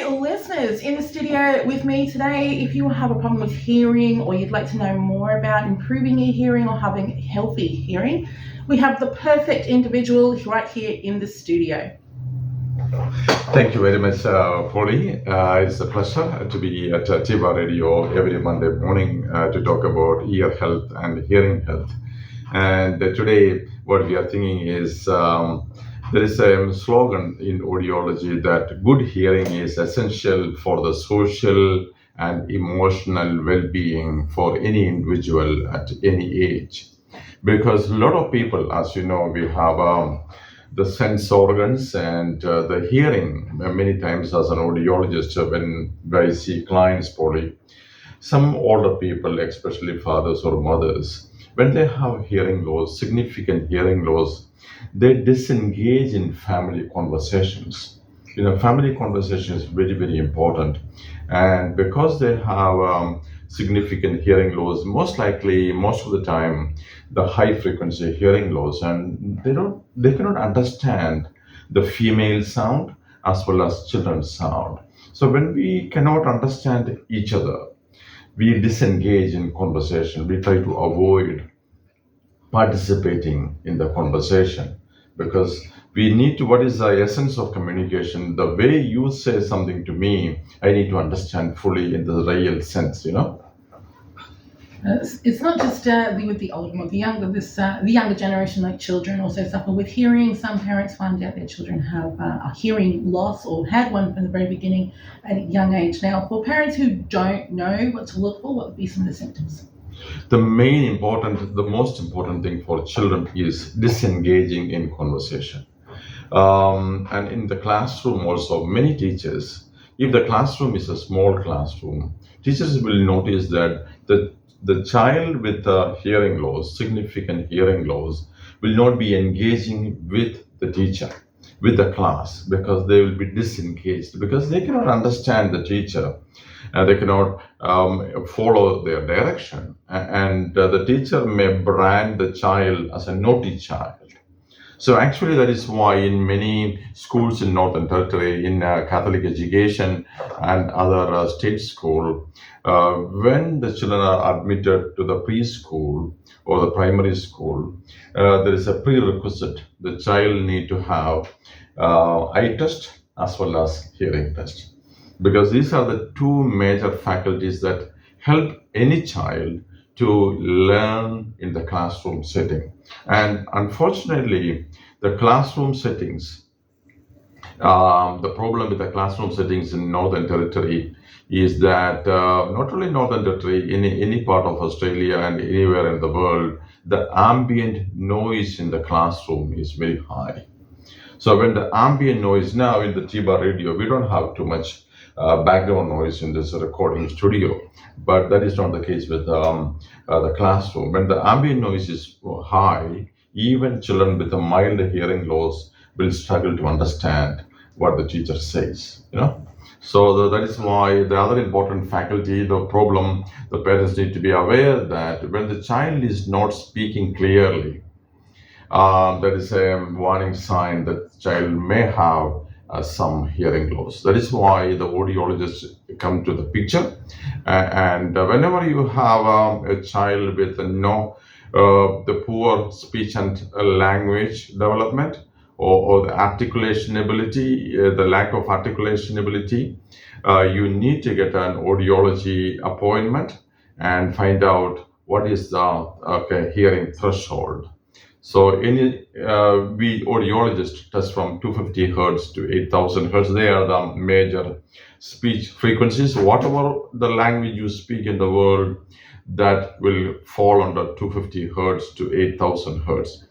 Listeners, in the studio with me today, if you have a problem with hearing or you'd like to know more about improving your hearing or having healthy hearing, we have the perfect individual right here in the studio. Thank you very much, Polly. It's a pleasure to be at Teabba Radio every Monday morning to talk about ear health and hearing health. And today, what we are thinking is there is a slogan in audiology that good hearing is essential for the social and emotional well-being for any individual at any age. Because a lot of people, as you know, we have the sense organs and the hearing. Many times, as an audiologist, when I see clients, Polly, some older people, especially fathers or mothers, when they have hearing loss, significant hearing loss, they disengage in family conversations. Family conversation is very, very important. And because they have significant hearing loss, most likely, most of the time, the high frequency hearing loss, and they cannot understand the female sound as well as children's sound. So when we cannot understand each other, we disengage in conversation. We try to avoid participating in the conversation because we need to, what is the essence of communication? The way you say something to me, I need to understand fully in the real sense. It's not just with the older, but the younger generation, like children, also suffer with hearing. Some parents find out their children have a hearing loss or had one from the very beginning at a young age. Now, for parents who don't know what to look for, what would be some of the symptoms? The most important thing for children is disengaging in conversation. And in the classroom also, many teachers, if the classroom is a small classroom, teachers will notice that the child with a hearing loss, significant hearing loss, will not be engaging with the teacher, with the class, because they will be disengaged, because they cannot understand the teacher. They cannot follow their direction. And the teacher may brand the child as a naughty child. So actually, that is why in many schools in Northern Territory, in Catholic education and other state school, when the children are admitted to the preschool or the primary school, there is a prerequisite. The child need to have eye test as well as hearing test, because these are the two major faculties that help any child to learn in the classroom setting. And unfortunately, the classroom settings, the problem with the classroom settings in Northern Territory is that not only Northern Territory, in any part of Australia and anywhere in the world, the ambient noise in the classroom is very high. So when the ambient noise, now in the Teabba radio, we don't have too much background noise in this recording studio, but that is not the case with the classroom. When the ambient noise is high, even children with a mild hearing loss will struggle to understand what the teacher says. So that is why the other important faculty, the problem, the parents need to be aware that when the child is not speaking clearly, that is a warning sign that the child may have some hearing loss. That is why the audiologists come to the picture. And whenever you have a child with the poor speech and language development, or the articulation ability, the lack of articulation ability, you need to get an audiology appointment and find out what is the hearing threshold. So we audiologists test from 250 hertz to 8,000 hertz. They are the major speech frequencies. Whatever the language you speak in the world, that will fall under 250 hertz to 8,000 hertz.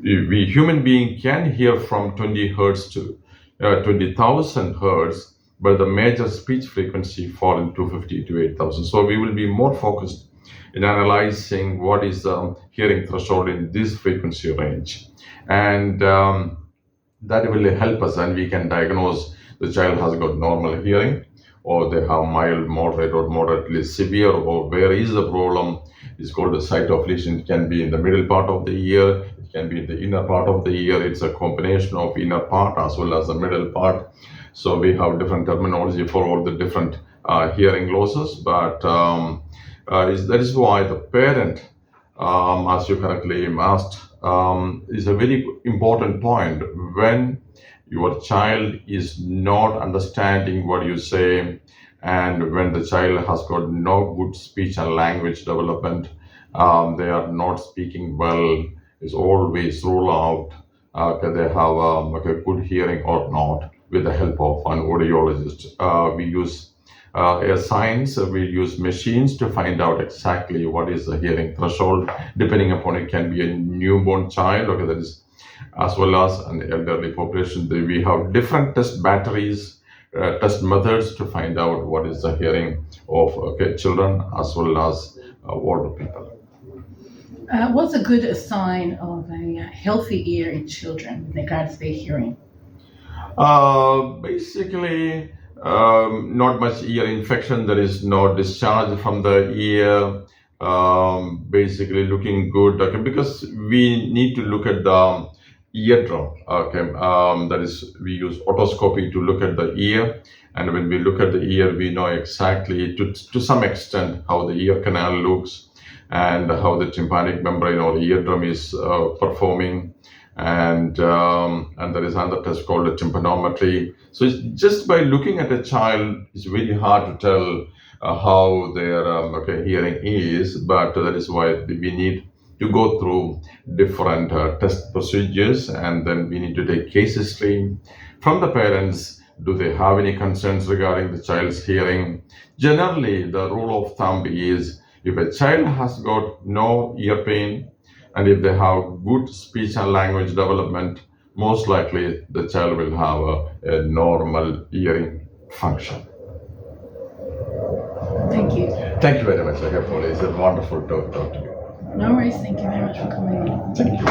We human being can hear from 20 hertz to 20,000 hertz, but the major speech frequency fall in 250 to 8,000. So we will be more focused in analyzing what is the hearing threshold in this frequency range. And that will help us, and we can diagnose the child has got normal hearing, or they have mild, moderate, or moderately severe, or where is the problem. It's called a site of lesion. It can be in the middle part of the ear, it can be in the inner part of the ear. It's a combination of inner part as well as the middle part. So we have different terminology for all the different hearing losses, but that is why the parent, as you correctly asked, is a very important point. When your child is not understanding what you say, and when the child has got no good speech and language development, they are not speaking well, is always rule out they have good hearing or not with the help of an audiologist. We use a science, we use machines to find out exactly what is the hearing threshold. Depending upon it, can be a newborn child, okay, that is, as well as an elderly population. We have different test batteries, test methods to find out what is the hearing of children as well as older people. What's a good sign of a healthy ear in children in regards to their hearing? Basically, not much ear infection. There is no discharge from the ear. Basically, looking good. Okay, because we need to look at the eardrum. Okay, that is, we use otoscopy to look at the ear, and when we look at the ear, we know exactly to some extent how the ear canal looks and how the tympanic membrane or the eardrum is performing. And there is another test called a tympanometry. So it's just by looking at a child, it's very hard to tell how their hearing is, but that is why we need to go through different test procedures, and then we need to take case history from the parents. Do they have any concerns regarding the child's hearing? Generally, the rule of thumb is if a child has got no ear pain, and if they have good speech and language development, most likely the child will have a normal hearing function. Thank you. Thank you very much, Polly. It's wonderful to talk to you. No worries. Thank you very much for coming in. Thank you.